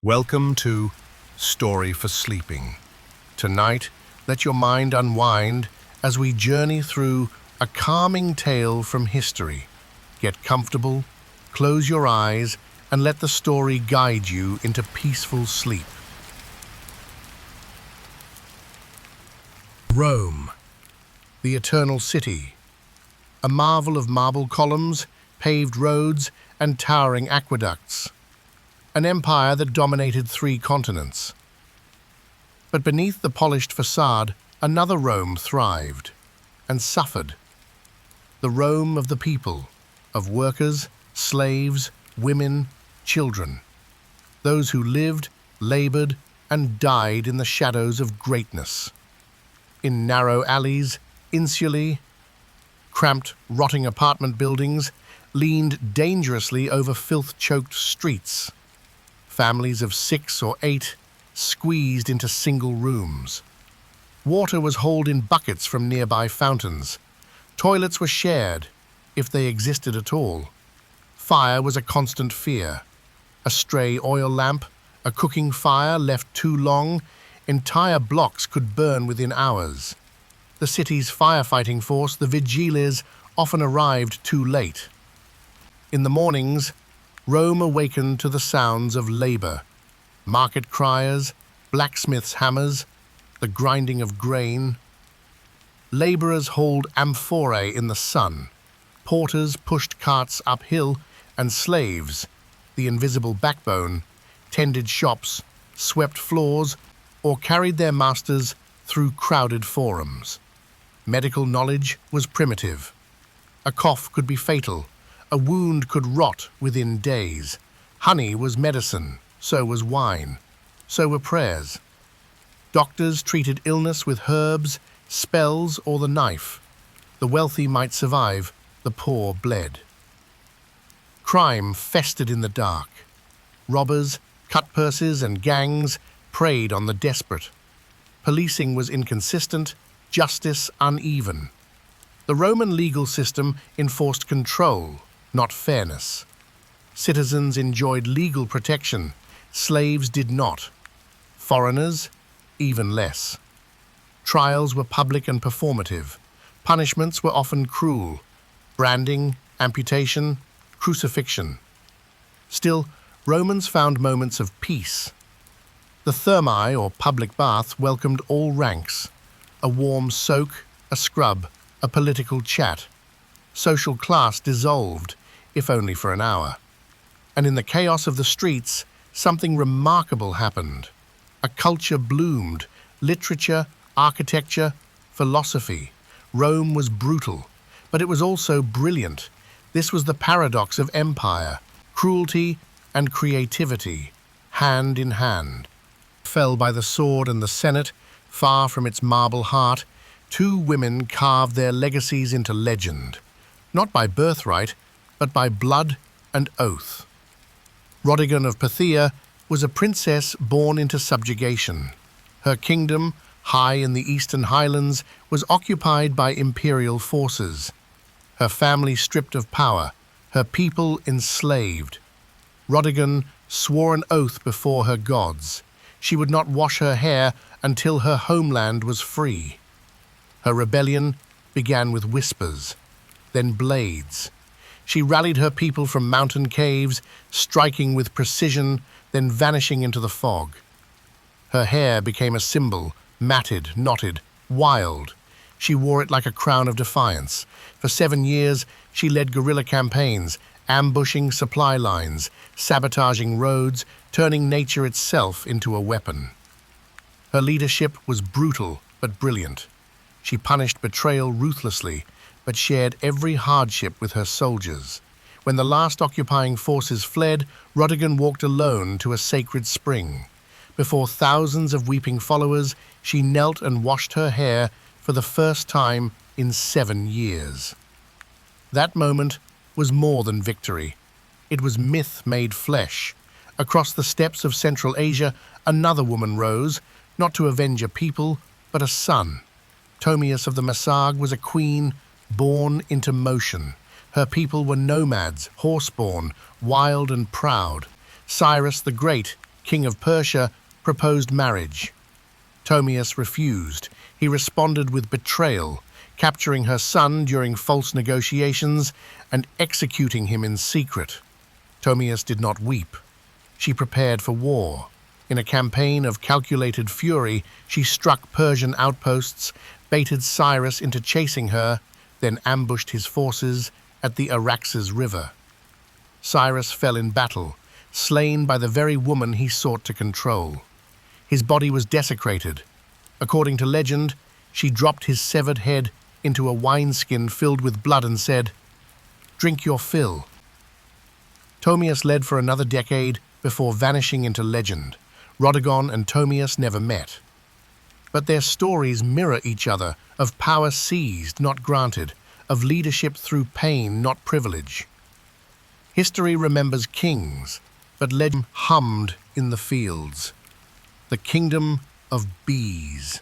Welcome to Story for Sleeping. Tonight, let your mind unwind as we journey through a calming tale from history. Get comfortable, close your eyes, and let the story guide you into peaceful sleep. Rome, the Eternal City. A marvel of marble columns, paved roads, and towering aqueducts. An empire that dominated 3 continents. But beneath the polished facade, another Rome thrived and suffered. The Rome of the people, of workers, slaves, women, children. Those who lived, labored, and died in the shadows of greatness. In narrow alleys, insulae, cramped, rotting apartment buildings leaned dangerously over filth-choked streets. Families of 6 or 8 squeezed into single rooms. Water was hauled in buckets from nearby fountains. Toilets were shared, if they existed at all. Fire was a constant fear. A stray oil lamp, a cooking fire left too long, entire blocks could burn within hours. The city's firefighting force, the vigiles, often arrived too late. In the mornings, Rome awakened to the sounds of labor, market criers, blacksmiths' hammers, the grinding of grain. Laborers hauled amphorae in the sun, porters pushed carts uphill, and slaves, the invisible backbone, tended shops, swept floors, or carried their masters through crowded forums. Medical knowledge was primitive. A cough could be fatal. A wound could rot within days. Honey was medicine, so was wine, so were prayers. Doctors treated illness with herbs, spells, or the knife. The wealthy might survive, the poor bled. Crime festered in the dark. Robbers, cutpurses, and gangs preyed on the desperate. Policing was inconsistent, justice uneven. The Roman legal system enforced control, not fairness. Citizens enjoyed legal protection, slaves did not. Foreigners, even less. Trials were public and performative. Punishments were often cruel. Branding, amputation, crucifixion. Still, Romans found moments of peace. The thermae, or public bath, welcomed all ranks. A warm soak, a scrub, a political chat. Social class dissolved, if only for an hour. And in the chaos of the streets, something remarkable happened. A culture bloomed, literature, architecture, philosophy. Rome was brutal, but it was also brilliant. This was the paradox of empire, cruelty and creativity, hand in hand. Fell by the sword and the Senate, far from its marble heart, 2 women carved their legacies into legend, not by birthright, but by blood and oath. Rodigon of Paththeia was a princess born into subjugation. Her kingdom, high in the eastern highlands, was occupied by imperial forces. Her family stripped of power, her people enslaved. Rodigon swore an oath before her gods. She would not wash her hair until her homeland was free. Her rebellion began with whispers, then blades. She rallied her people from mountain caves, striking with precision, then vanishing into the fog. Her hair became a symbol, matted, knotted, wild. She wore it like a crown of defiance. For 7 years, she led guerrilla campaigns, ambushing supply lines, sabotaging roads, turning nature itself into a weapon. Her leadership was brutal but brilliant. She punished betrayal ruthlessly, but shared every hardship with her soldiers. When the last occupying forces fled, Rodigon walked alone to a sacred spring. Before thousands of weeping followers, she knelt and washed her hair for the first time in 7 years. That moment was more than victory. It was myth made flesh. Across the steppes of Central Asia, another woman rose, not to avenge a people, but a son. Tomius of the Massag was a queen born into motion. Her people were nomads, horseborn, wild and proud. Cyrus the Great, king of Persia, proposed marriage. Tomius refused. He responded with betrayal, capturing her son during false negotiations and executing him in secret. Tomius did not weep. She prepared for war. In a campaign of calculated fury, she struck Persian outposts, baited Cyrus into chasing her, then ambushed his forces at the Araxes River. Cyrus fell in battle, slain by the very woman he sought to control. His body was desecrated. According to legend, she dropped his severed head into a wineskin filled with blood and said, "Drink your fill." Tomius led for another decade before vanishing into legend. Rodigon and Tomius never met. But their stories mirror each other, of power seized, not granted, of leadership through pain, not privilege. History remembers kings, but legend hummed in the fields. The kingdom of bees.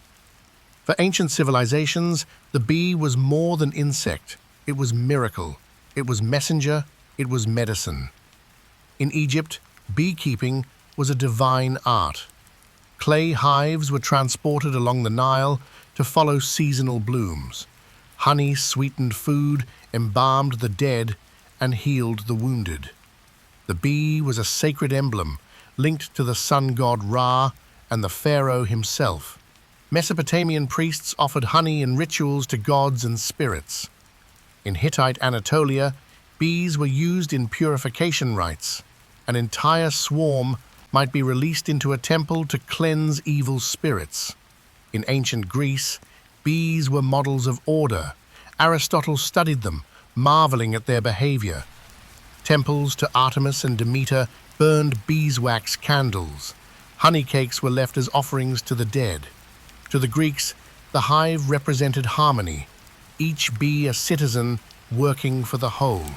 For ancient civilizations, the bee was more than insect. It was miracle. It was messenger. It was medicine. In Egypt, beekeeping was a divine art. Clay hives were transported along the Nile to follow seasonal blooms. Honey sweetened food, embalmed the dead, and healed the wounded. The bee was a sacred emblem linked to the sun god Ra and the pharaoh himself. Mesopotamian priests offered honey in rituals to gods and spirits. In Hittite Anatolia, bees were used in purification rites. An entire swarm might be released into a temple to cleanse evil spirits. In ancient Greece, bees were models of order. Aristotle studied them, marveling at their behavior. Temples to Artemis and Demeter burned beeswax candles. Honey cakes were left as offerings to the dead. To the Greeks, the hive represented harmony, each bee a citizen working for the whole.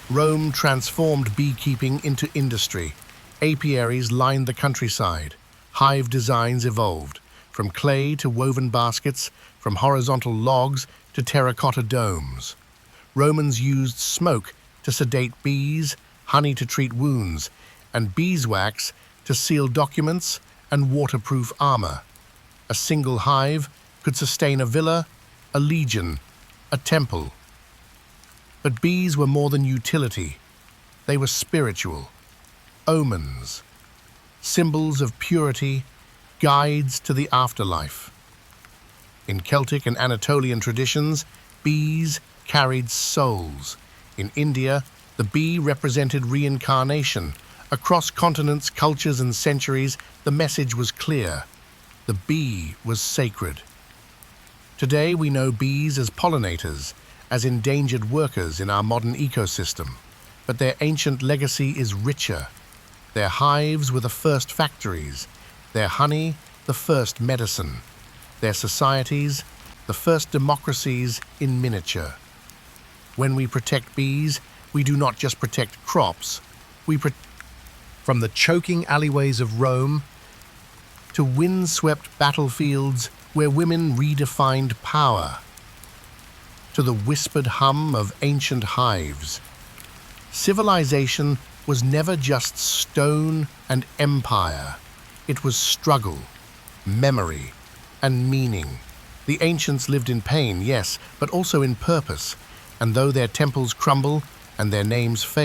Rome transformed beekeeping into industry. Apiaries lined the countryside. Hive designs evolved, from clay to woven baskets, from horizontal logs to terracotta domes. Romans used smoke to sedate bees, honey to treat wounds, and beeswax to seal documents and waterproof armor. A single hive could sustain a villa, a legion, a temple. But bees were more than utility. They were spiritual. Omens, symbols of purity, guides to the afterlife. In Celtic and Anatolian traditions, bees carried souls. In India, the bee represented reincarnation. Across continents, cultures, and centuries, the message was clear. The bee was sacred. Today, we know bees as pollinators, as endangered workers in our modern ecosystem. But their ancient legacy is richer. Their hives were the first factories, their honey the first medicine, their societies the first democracies in miniature. When we protect bees, we do not just protect crops, from the choking alleyways of Rome to wind-swept battlefields where women redefined power, to the whispered hum of ancient hives. Civilization was never just stone and empire. It was struggle, memory, and meaning. The ancients lived in pain, yes, but also in purpose, and though their temples crumble and their names fade,